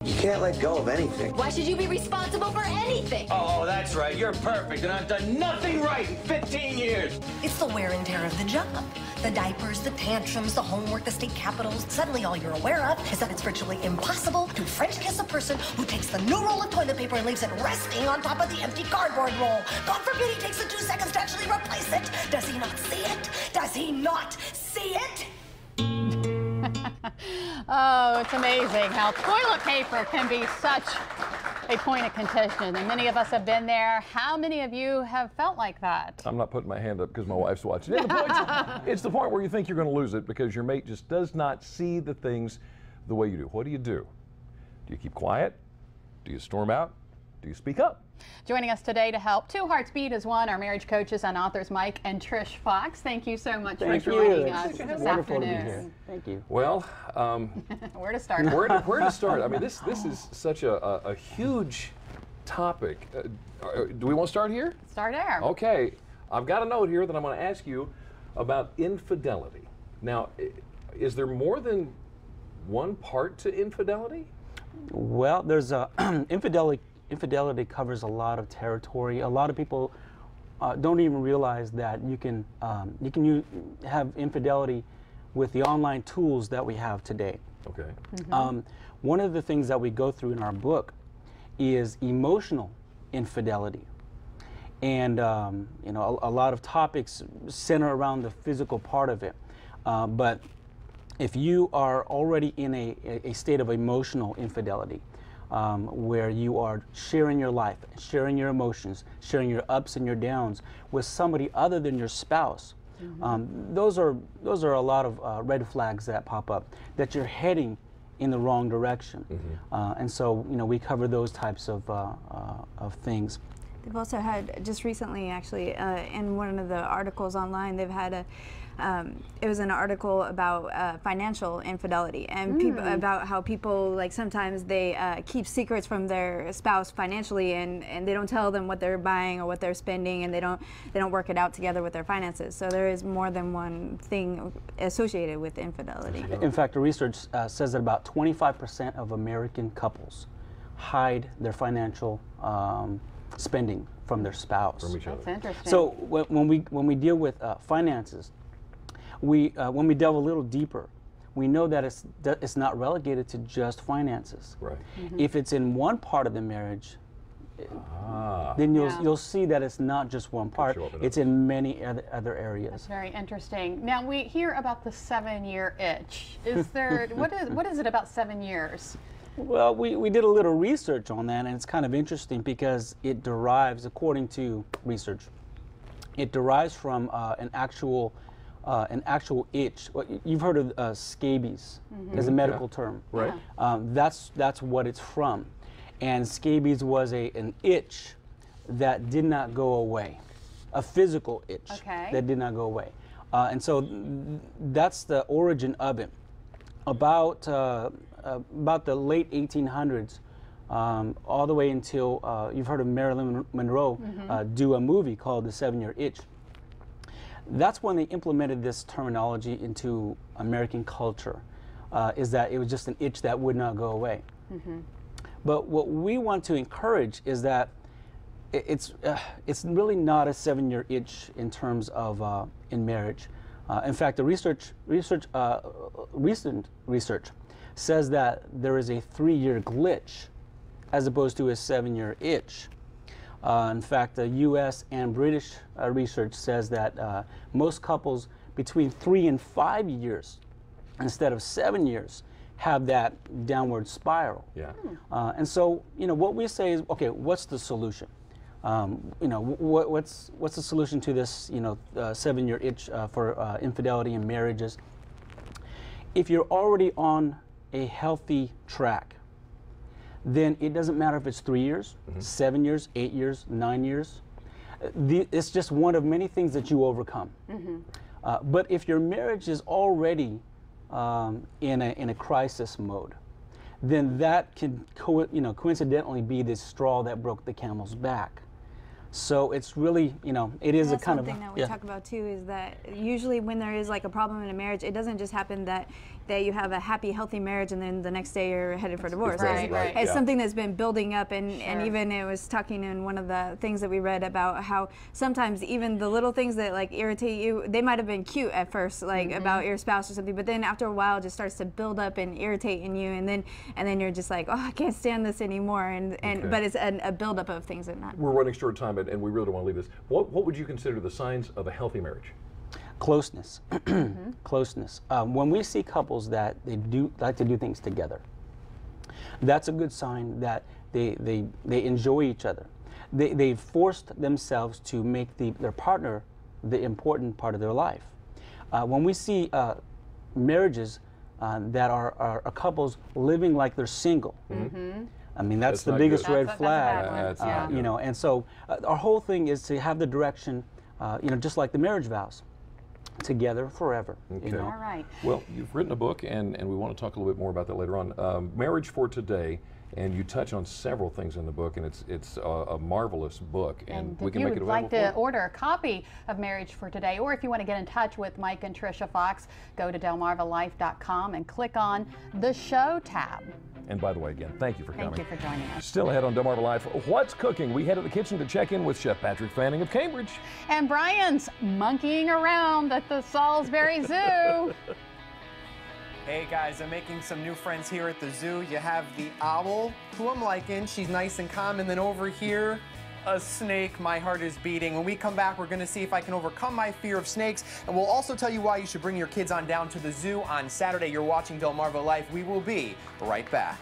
You can't let go of anything. Why should you be responsible for anything? Oh, that's right. You're perfect, and I've done nothing right in 15 years. It's the wear and tear of the job. The diapers, the tantrums, the homework, the state capitals. Suddenly all you're aware of is that it's virtually impossible to French kiss a person who takes the new roll of toilet paper and leaves it resting on top of the empty cardboard roll. God forbid he takes the 2 seconds to actually replace it. Does he not see it? Does he not see it? Oh, it's amazing how toilet paper can be such a point of contention, and many of us have been there. How many of you have felt like that? I'm not putting my hand up because my wife's watching. It's the point where you think you're going to lose it because your mate just does not see the things the way you do. What do? Do you keep quiet? Do you storm out? Do you speak up? Joining us today to help Two Hearts Beat as one, our marriage coaches and authors Mike and Trish Fox. Thank you so much for joining us this afternoon. Thank you. Well, where to start? Where to start? I mean, this is such a huge topic. Do we want to start here? Start there. Okay. I've got a note here that I'm going to ask you about infidelity. Now, is there more than one part to infidelity? Well, there's infidelity covers a lot of territory. A lot of people don't even realize that you can have infidelity with the online tools that we have today. Okay. Mm-hmm. One of the things that we go through in our book is emotional infidelity, and you know, a lot of topics center around the physical part of it, but if you are already in a state of emotional infidelity, where you are sharing your life, sharing your emotions, sharing your ups and your downs with somebody other than your spouse, mm-hmm. Those are a lot of red flags that pop up, that you're heading in the wrong direction. Mm-hmm. And so, you know, we cover those types of things. They've also had, just recently actually, in one of the articles online, they've had it was an article about financial infidelity and about how people, like, sometimes they keep secrets from their spouse financially, and they don't tell them what they're buying or what they're spending, and they don't work it out together with their finances. So there is more than one thing associated with infidelity. In fact, the research says that about 25% of American couples hide their financial spending from their spouse. From each other. That's interesting. So when we deal with finances, when we delve a little deeper, we know that it's not relegated to just finances. Right. Mm-hmm. If it's in one part of the marriage, then you'll see that it's not just one part. It's in many other areas. That's very interesting. Now we hear about the 7-year itch. Is there what is it about 7 years? Well, we did a little research on that, and it's kind of interesting because it derives, according to research, it derives from an actual itch. Well, you've heard of scabies as a medical term, right? That's what it's from, and scabies was an itch that did not go away, a physical itch that did not go away, and so that's the origin of it. About the late 1800s, all the way until you've heard of Marilyn Monroe do a movie called The 7-Year Itch. That's when they implemented this terminology into American culture, is that it was just an itch that would not go away. But what we want to encourage is that it's really not a 7-year itch in terms of in marriage. In fact, the recent research says that there is a 3-year glitch as opposed to a 7-year itch. In fact, the U.S. and British research says that most couples between 3 and 5 years instead of 7 years have that downward spiral. Yeah. And so, you know, what we say is, okay, what's the solution? You know, what's the solution to this, you know, 7-year itch for infidelity in marriages? If you're already on a healthy track, then it doesn't matter if it's 3 years, 7 years, 8 years, 9 years. It's just one of many things that you overcome. But if your marriage is already in a crisis mode, then that can coincidentally be the straw that broke the camel's back. So it's really, you know, it is a kind of... That's one thing that we talk about too, is that usually when there is like a problem in a marriage, it doesn't just happen that, that you have a happy, healthy marriage and then the next day you're headed for divorce. Right. It's something that's been building up, and even it was talking in one of the things that we read about how sometimes even the little things that like irritate you, they might have been cute at first, like about your spouse or something, but then after a while it just starts to build up and irritate in you, and then you're just like, oh, I can't stand this anymore, but it's a buildup of things and not. We're running short time, and we really don't want to leave this. What would you consider the signs of a healthy marriage? Closeness. Closeness. When we see couples that they do like to do things together, that's a good sign that they enjoy each other. They've forced themselves to make their partner the important part of their life. When we see marriages that are couples living like they're single, I mean, that's the biggest red flag. You know, and so our whole thing is to have the direction, you know, just like the marriage vows, together forever. Okay. You know? All right. Well, you've written a book, and we want to talk a little bit more about that later on. Marriage for Today, and you touch on several things in the book, and it's a marvelous book, and we can make it available. If you'd like to order a copy of Marriage for Today, or if you want to get in touch with Mike and Trisha Fox, go to DelMarvaLife.com and click on the Show tab. And by the way, again, thank you for coming. Thank you for joining us. Still ahead on DelMarva Life, what's cooking? We head to the kitchen to check in with Chef Patrick Fanning of Cambridge. And Brian's monkeying around at the Salisbury Zoo. Hey guys, I'm making some new friends here at the zoo. You have the owl, who I'm liking. She's nice and calm. And then over here, a snake. My heart is beating. When we come back, we're going to see if I can overcome my fear of snakes. And we'll also tell you why you should bring your kids on down to the zoo on Saturday. You're watching DelMarva Life. We will be right back.